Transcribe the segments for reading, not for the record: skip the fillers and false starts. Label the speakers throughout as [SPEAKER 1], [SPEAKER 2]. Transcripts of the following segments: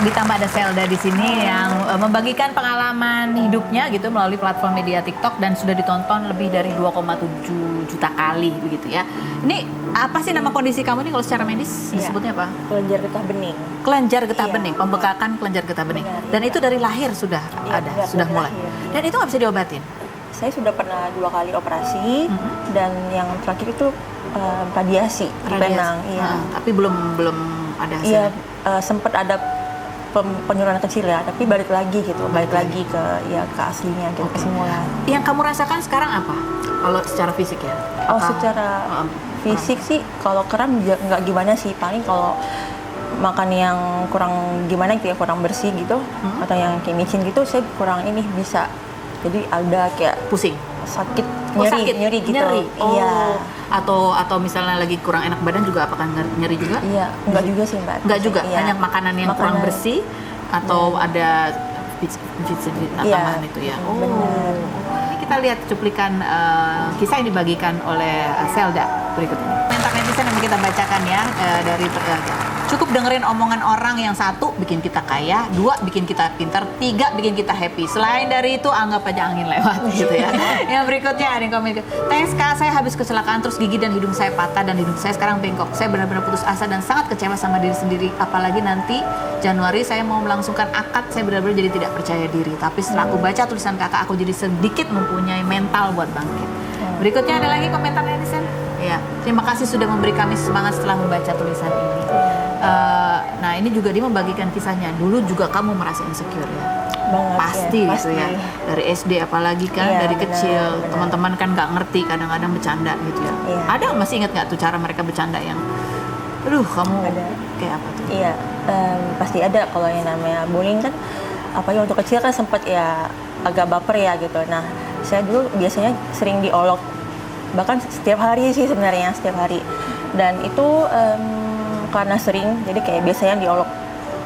[SPEAKER 1] ditambah ada Selda di sini yang membagikan pengalaman hidupnya gitu melalui platform media TikTok dan sudah ditonton lebih dari 2,7 juta kali begitu ya. Ini apa sih nama kondisi kamu ini kalau secara medis disebutnya apa?
[SPEAKER 2] Kelenjar getah bening.
[SPEAKER 1] Kelenjar getah bening, pembekakan kelenjar getah bening.
[SPEAKER 2] Benar,
[SPEAKER 1] dan itu dari lahir sudah ada, sudah mulai.
[SPEAKER 2] Lahir.
[SPEAKER 1] Dan itu nggak bisa diobatin?
[SPEAKER 2] Saya sudah pernah 2 kali operasi dan yang terakhir itu radiasi di Penang. Iya.
[SPEAKER 1] Tapi belum ada
[SPEAKER 2] Iya,
[SPEAKER 1] hasilnya.
[SPEAKER 2] sempat ada penurunan kecil ya, tapi balik lagi gitu, balik lagi ke aslinya gitu, ke semula.
[SPEAKER 1] Yang kamu rasakan sekarang apa? Kalau secara fisik ya?
[SPEAKER 2] Secara fisik sih kalau kram nggak gimana sih, paling kalau makan yang kurang gimana gitu ya, kurang bersih gitu, atau yang kayak micin gitu, saya kurang ini bisa. Jadi ada kayak
[SPEAKER 1] pusing,
[SPEAKER 2] sakit,
[SPEAKER 1] sakit.
[SPEAKER 2] nyeri gitu.
[SPEAKER 1] Nyeri.
[SPEAKER 2] Iya.
[SPEAKER 1] Atau misalnya lagi kurang enak badan juga apakah nyeri juga?
[SPEAKER 2] Iya, enggak juga sih Mbak.
[SPEAKER 1] Enggak juga,
[SPEAKER 2] iya.
[SPEAKER 1] hanya makanan yang kurang bersih atau ada tambahan itu ya.
[SPEAKER 2] Benar.
[SPEAKER 1] Ini kita lihat cuplikan kisah yang dibagikan oleh Selda berikut ini. Komentar netizen yang kita bacakan ya dari cukup dengerin omongan orang yang satu bikin kita kaya, 2 bikin kita pintar, 3 bikin kita happy. Selain dari itu anggap aja angin lewat gitu ya. Yang berikutnya ada yang komen, thanks Kak, saya habis kecelakaan terus gigi dan hidung saya patah dan hidung saya sekarang bengkok. Saya benar-benar putus asa dan sangat kecewa sama diri sendiri. Apalagi nanti Januari saya mau melangsungkan akad, saya benar-benar jadi tidak percaya diri. Tapi setelah aku baca tulisan kakak, aku jadi sedikit mempunyai mental buat bangkit. Berikutnya ada lagi komentar netizen. Ya, terima kasih sudah memberi kami semangat setelah membaca tulisan ini. Nah ini juga dia membagikan kisahnya. Dulu juga kamu merasa insecure ya?
[SPEAKER 2] Banget,
[SPEAKER 1] pasti
[SPEAKER 2] ya,
[SPEAKER 1] gitu ya. Dari SD apalagi kan, dari kecil teman-teman kan nggak ngerti, kadang-kadang bercanda gitu ya. Ada masih ingat nggak tuh cara mereka bercanda yang, aduh kamu ada. Kayak apa tuh?
[SPEAKER 2] Iya, pasti ada. Kalau yang namanya bullying kan, apalagi untuk kecil kan sempat ya agak baper ya gitu. Nah saya dulu biasanya sering diolok, bahkan setiap hari sih sebenarnya, setiap hari. Dan itu karena sering, jadi kayak biasanya diolok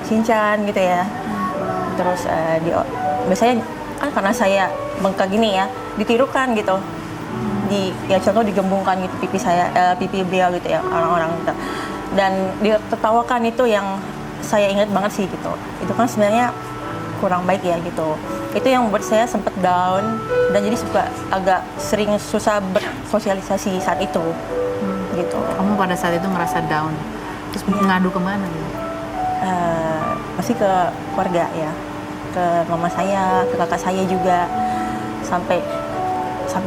[SPEAKER 2] Shinchan gitu ya. Terus biasanya kan karena saya bengkak gini ya, ditirukan gitu. Ya contoh digembungkan gitu pipi saya, pipi beliau gitu ya, orang-orang gitu. Dan ditertawakan, itu yang saya ingat banget sih gitu. Itu kan sebenarnya kurang baik ya gitu. Itu yang membuat saya sempat down dan jadi suka agak sering susah bersosialisasi saat itu. Gitu.
[SPEAKER 1] Kamu pada saat itu merasa down, terus ngadu kemana gitu?
[SPEAKER 2] Pasti ke keluarga ya, ke mama saya, ke kakak saya juga, sampai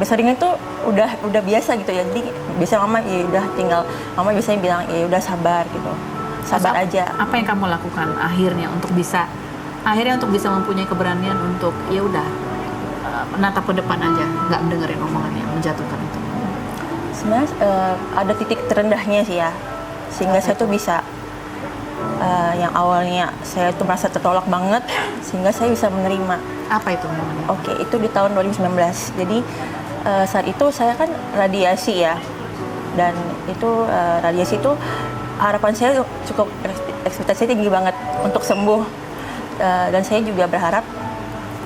[SPEAKER 2] sering itu udah biasa gitu ya. Jadi biasa mama ya udah tinggal, mama biasanya bilang ya udah sabar gitu, sabar aja.
[SPEAKER 1] Apa yang kamu lakukan akhirnya untuk bisa mempunyai keberanian untuk ya udah menatap ke depan aja, nggak mendengarin omongan yang menjatuhkan itu?
[SPEAKER 2] Sebenarnya ada titik terendahnya sih ya, sehingga saya tuh bisa yang awalnya saya tuh merasa tertolak banget, sehingga saya bisa menerima.
[SPEAKER 1] Apa itu namanya?
[SPEAKER 2] Oke, itu di tahun 2019. Jadi saat itu saya kan radiasi ya, dan itu radiasi itu harapan saya cukup, ekspektasi tinggi banget untuk sembuh, dan saya juga berharap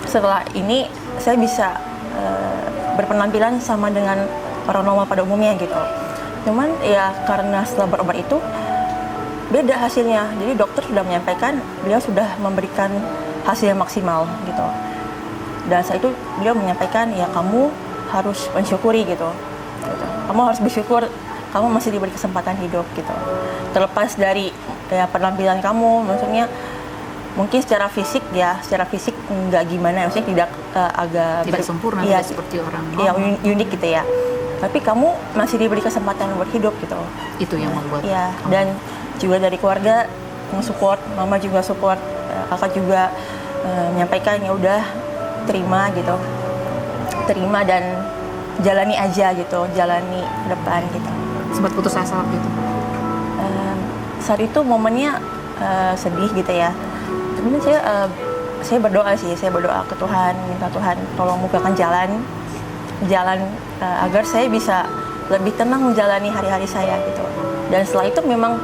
[SPEAKER 2] setelah ini saya bisa berpenampilan sama dengan orang normal pada umumnya gitu. Cuman ya karena setelah berobat itu beda hasilnya. Jadi dokter sudah menyampaikan beliau sudah memberikan hasil yang maksimal gitu. Dan saat itu beliau menyampaikan ya kamu harus mensyukuri gitu. Kamu harus bersyukur kamu masih diberi kesempatan hidup gitu. Terlepas dari ya penampilan kamu, maksudnya mungkin secara fisik nggak gimana, maksudnya tidak
[SPEAKER 1] tidak sempurna,
[SPEAKER 2] ya,
[SPEAKER 1] tidak seperti orang
[SPEAKER 2] yang unik gitu ya. Tapi kamu masih diberi kesempatan buat hidup gitu.
[SPEAKER 1] Itu yang membuat.
[SPEAKER 2] Ya, dan juga dari keluarga support, mama juga support, kakak juga menyampaikan ya udah terima gitu, terima dan jalani aja gitu, jalani ke depan gitu.
[SPEAKER 1] Sempat putus asa waktu itu?
[SPEAKER 2] Saat itu momennya sedih gitu ya. Kemudian saya berdoa sih, saya berdoa ke Tuhan, minta Tuhan tolong bukakan jalan agar saya bisa lebih tenang menjalani hari-hari saya gitu. Dan setelah itu memang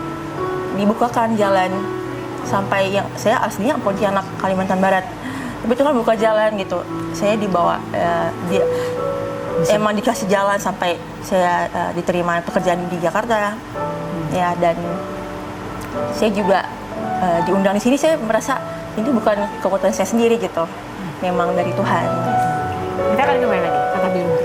[SPEAKER 2] dibukakan jalan sampai yang saya aslinya Pontianak, Kalimantan Barat. Tapi Tuhan buka jalan gitu. Saya dibawa emang dikasih jalan sampai saya diterima pekerjaan di Jakarta. Ya, dan saya juga diundang di sini saya merasa ini bukan kekuatan saya sendiri gitu, memang dari Tuhan.
[SPEAKER 1] Kita akan kembali lagi, tetap di rumah.